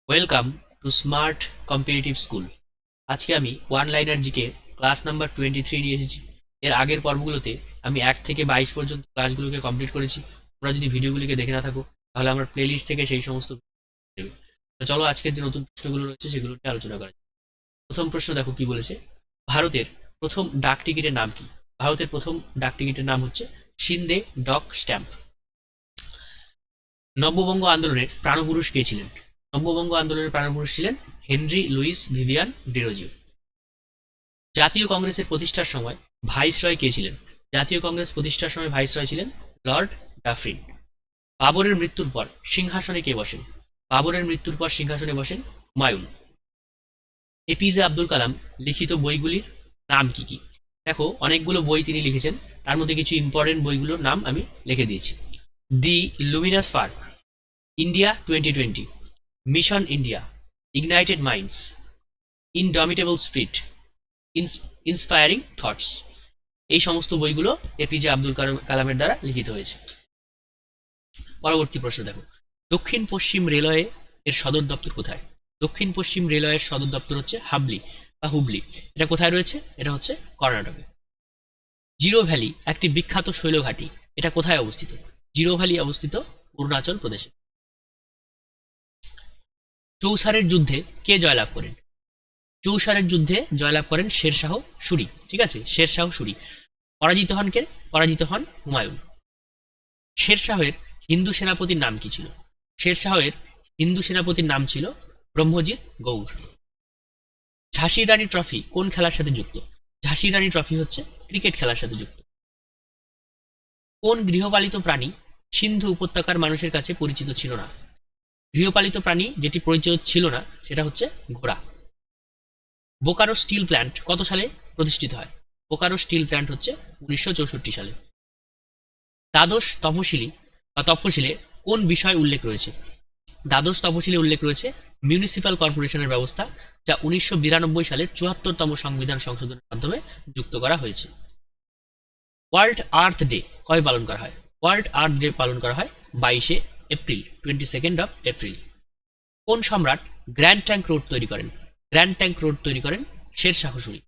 Welcome to smart competitive school. আজকে আমি one liner GK class number 23 নিয়ে এসেছি। এর আগের পর্বগুলোতে আমি 1 থেকে 22 পর্যন্ত ক্লাসগুলোকে কমপ্লিট করেছি। তোমরা যদি ভিডিওগুলিকে দেখে না থাকো তাহলে আমার প্লেলিস্ট থেকে সেই সমস্ত দেবে। তো চলো আজকের যে নতুন প্রশ্নগুলো রয়েছে সেগুলো নিয়ে আলোচনা করা যাক। প্রথম প্রশ্ন দেখো কি বলেছে। ভারতের প্রথম ডাক টিকিটের নাম কি? ভারতের প্রথম ডাক টিকিটের নাম হচ্ছে সিন্দে ডক স্ট্যাম্প। নব্যবঙ্গ আন্দোলনের প্রাণপুরুষ কে ছিলেন? নব্যবঙ্গ আন্দোলনের প্রাণপুরুষ ছিলেন হেনরি লুইস ভিভিয়ান ডিরোজিও। জাতীয় কংগ্রেসের প্রতিষ্ঠার সময় ভাইসরয় কে ছিলেন? জাতীয় কংগ্রেস প্রতিষ্ঠার সময় ভাইসরয় ছিলেন লর্ড ডাফরিন। বাবরের মৃত্যুর পর সিংহাসনে কে বসেন? বাবরের মৃত্যুর পর সিংহাসনে বসেন হুমায়ুন। এপিজে আব্দুল কালাম লিখিত বইগুলির নাম কি কি? দেখো অনেকগুলো বই তিনি লিখেছেন, তার মধ্যে কিছু ইম্পর্টেন্ট বইগুলোর নাম আমি লিখে দিয়েছি। The luminous sparks, India 2020, mission India, ignited minds, indomitable spirit, inspiring thoughts. এই সমস্ত বইগুলো এপিজে আব্দুল কালামের দ্বারা লিখিত হয়েছে। পরবর্তী প্রশ্ন দেখো, দক্ষিণ পশ্চিম রেলওয়ে এর সদর দপ্তর কোথায়? দক্ষিণ পশ্চিম রেলওয়ের সদর দপ্তর হচ্ছে হাবলি বা হুবলি। এটা কোথায় রয়েছে? এটা হচ্ছে কর্ণাটকে। জিরো ভ্যালি একটি বিখ্যাত শৈলঘাটি, এটা কোথায় অবস্থিত? জিরো ভ্যালি অবস্থিত অরুণাচল প্রদেশে। চৌসারের যুদ্ধে কে জয়লাভ করেন? চৌসারের যুদ্ধে জয়লাভ করেন শেরশাহ সুরি। ঠিক আছে, শেরশাহ সুরি। পরাজিত হন কে? পরাজিত হন হুমায়ুন। শেরশাহের হিন্দু সেনাপতির নাম কি ছিল? শেরশাহের হিন্দু সেনাপতির নাম ছিল ব্রহ্মজিৎ গৌর। ঝাঁসি রানী ট্রফি কোন খেলার সাথে যুক্ত? ঝাঁসি রানী ট্রফি হচ্ছে ক্রিকেট খেলার সাথে যুক্ত। কোন গৃহপালিত প্রাণী সিন্ধু উপত্যকার মানুষের কাছে পরিচিত ছিল না? গৃহপালিত প্রাণী যেটি পরিচিত ছিল না সেটা হচ্ছে ঘোড়া। বোকারো স্টিল প্ল্যান্ট কত সালে প্রতিষ্ঠিত হয়? বোকারো স্টিল প্ল্যান্ট হচ্ছে 1964 সালে। দ্বাদশ তফসিলি বা তফসিলে কোন বিষয় উল্লেখ রয়েছে? দ্বাদশ তফসিলে উল্লেখ রয়েছে মিউনিসিপাল কর্পোরেশনের ব্যবস্থা, যা 1992 সালের 74তম সংবিধান সংশোধনের মাধ্যমে যুক্ত করা হয়েছে। ওয়ার্ল্ড আর্থ ডে কবে পালন করা হয়? ওয়ার্ল্ড আর্থ ডে পালন করা হয় 22 এপ্রিল, 22 এপ্রিল। কোন সম্রাট গ্র্যান্ড ট্যাঙ্ক রোড তৈরি করেন? গ্র্যান্ড ট্যাঙ্ক রোড তৈরি করেন শেরশাহ সুরি।